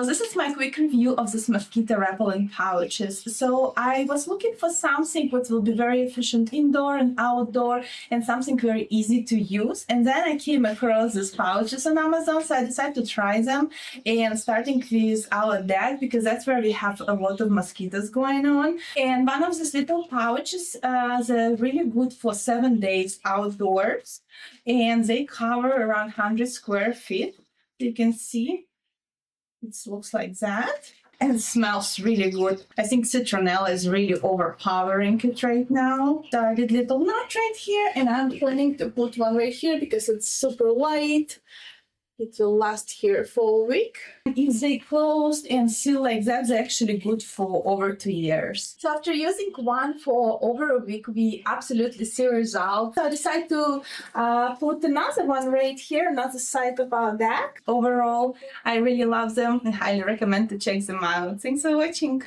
this is my quick review of this mosquito repellent pouches. So I was looking for something that will be very efficient indoor and outdoor and something very easy to use. And then I came across these pouches on Amazon, so I decided to try them. And starting with our deck, because that's where we have a lot of mosquitoes going on. And one of these little pouches, they're really good for 7 days outdoors. And they cover around 100 square feet. You can see. It looks like that and smells really good. I think Citronella is really overpowering it right now. So I did little nut right here, and I'm planning to put one right here because it's super light. It will last here for a week. If they closed and seal like that, they're actually good for over 2 years. So after using one for over a week, we absolutely see results. So I decided to put another one right here, another side of our deck. Overall, I really love them and highly recommend to check them out. Thanks for watching.